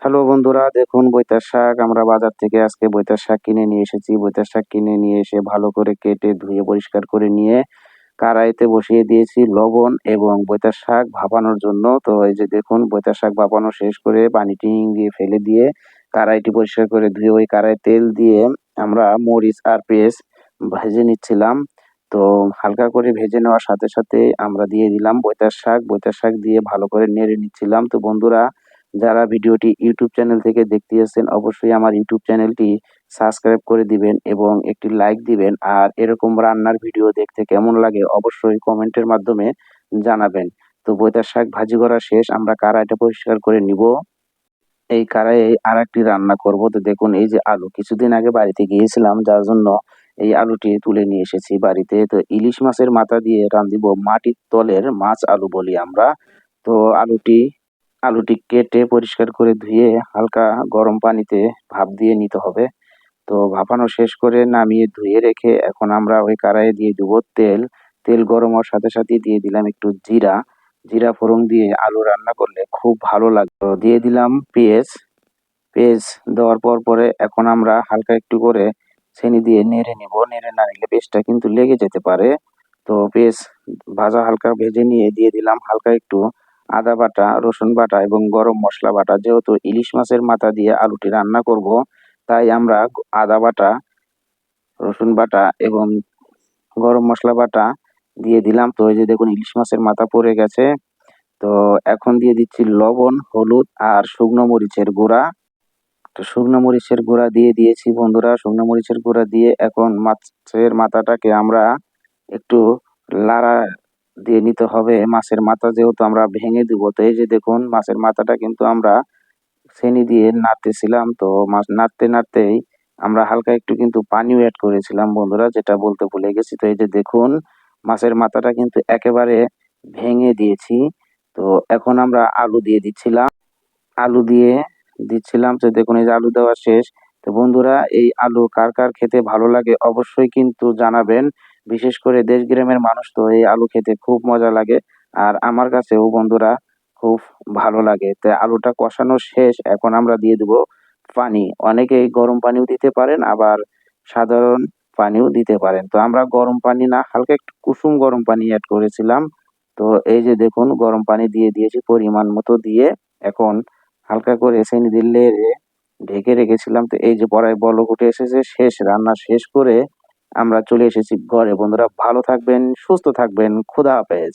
Hello বন্ধুরা, দেখুন বৈতার শাক আমরা বাজার থেকে আজকে বৈতার শাক কিনে নিয়ে এসেছি। বৈতার শাক কিনে নিয়ে এসে ভালো করে কেটে ধুয়ে পরিষ্কার করে নিয়ে কড়াইতে বসিয়ে দিয়েছি লবণ এবং বৈতার শাক ভাপানোর জন্য। তো এই যে দেখুন বৈতার শাক ভাপানো শেষ করে পানি টিং দিয়ে ফেলে দিয়ে কড়াইটি পরিষ্কার করে ধুয়ে ওই কড়াই তেল দিয়ে আমরা মরিচ আর পেঁয়াজ ভেজে নিচ্ছিলাম। তো হালকা করে ভেজে নেওয়ার সাথে সাথে আমরা দিয়ে দিলাম বৈতার শাক। বৈতার শাক দিয়ে ভালো করে নেড়ে নিচ্ছিলাম। তো বন্ধুরা, যারা ভিডিওটি ইউটিউব চ্যানেল থেকে দেখতে আসছেন অবশ্যই আমার ইউটিউব চ্যানেলটি সাবস্ক্রাইব করে দিবেন এবং একটি লাইক দিবেন। আর এরকম রান্নার ভিডিও দেখতে কেমন লাগে অবশ্যই কমেন্টের মাধ্যমে জানাবেন। তো বৈতার শাক ভাজি করা শেষ, আমরা কড়াইটা পরিষ্কার করে নিব। এই কড়াইয়ে আরেকটি রান্না করব। তো দেখুন এই যে আলু কিছুদিন আগে বাড়িতে গিয়েছিলাম, যার জন্য এই আলুটি তুলে নিয়ে এসেছি বাড়িতে। তো ইলিশ মাছের মাথা দিয়ে রান্ধিব, মাটির তলের মাছ আলু বলি আমরা। তো আলুটি কেটে পরিষ্কার করে ধুয়ে হালকা গরম পানিতে ভাপ দিয়ে নিতে হবে। তো ভাপানো শেষ করে নামিয়ে ধুয়ে রেখে এখন আমরা ওই কড়াইয়ে দিয়ে দেবো তেল। তেল গরম হওয়ার সাথে সাথে দিয়ে দিলাম একটু জিরা। জিরা ফোড়ন দিয়ে আলু রান্না করলে খুব ভালো লাগবে। তো দিয়ে দিলাম পেঁয়াজ। পেঁয়াজ দেওয়ার পরে এখন আমরা হালকা একটু করে ছেনি দিয়ে নেড়ে নিব। নেড়ে না নিলে পেঁয়াজটা কিন্তু লেগে যেতে পারে। তো পেঁয়াজ ভাজা হালকা ভেজে নিয়ে দিয়ে দিলাম হালকা একটু আদা বাটা, রসুন বাটা এবং গরম মশলা বাটা। যেহেতু ইলিশ মাছের মাথা দিয়ে আলুটি রান্না করব, তাই আমরা আদা বাটা, রসুন বাটা এবং গরম মশলা বাটা দিয়ে দিলাম। তো এই যে দেখুন ইলিশ মাছের মাথা পড়ে গেছে। তো এখন দিয়ে দিচ্ছি লবণ, হলুদ আর শুকনো মরিচের গুঁড়া। তো শুকনো মরিচের গুঁড়া দিয়ে দিয়েছি বন্ধুরা। শুকনো মরিচের গুঁড়া দিয়ে এখন মাছের মাথাটাকে আমরা একটু লাড়া দিয়ে নিতে হবে। মাছের মাথা যেহেতু আমরা ভেঙে দিব, তো এই যে দেখুন মাছের মাথাটা কিন্তু আমরা ছেনি দিয়ে নাড়তেছিলাম। তো মাছ নাড়তে নাড়তেই আমরা হালকা একটু কিন্তু পানিও অ্যাড করেছিলাম বন্ধুরা, যেটা বলতে ভুলে গেছি। তো এই যে দেখুন মাছের মাথাটা কিন্তু একেবারে ভেঙে দিয়েছি। তো এখন আমরা আলু দিয়ে দিচ্ছিলাম। আলু দিয়ে দিচ্ছিলাম। তো দেখুন এই যে আলু দেওয়া শেষ। তো বন্ধুরা, এই আলু কার কার খেতে ভালো লাগে অবশ্যই কিন্তু জানাবেন। বিশেষ করে দেশ গ্রামের মানুষ তো এই আলু খেতে খুব মজা লাগে। আর আমার কাছেও বন্ধুরা খুব ভালো লাগে। তো আলুটা কষানো শেষ, এখন আমরা দিয়ে দেবো পানি। অনেকেই গরম পানিও দিতে পারেন, আবার সাধারণ পানিও দিতে পারেন। তো আমরা গরম পানি না, হালকা একটু কুসুম গরম পানি অ্যাড করেছিলাম। তো এই যে দেখুন গরম পানি দিয়ে দিয়েছি পরিমাণ মতো দিয়ে এখন হালকা করে ছেনি দিয়ে নেড়ে ঢেকে রেখেছিলাম। তো এই যে পড়ায় বলক উঠে এসেছে, শেষ রান্না শেষ করে আমরা চলে এসেছি ঘরে। বন্ধুরা ভালো থাকবেন, সুস্থ থাকবেন, খোদা হাফেজ।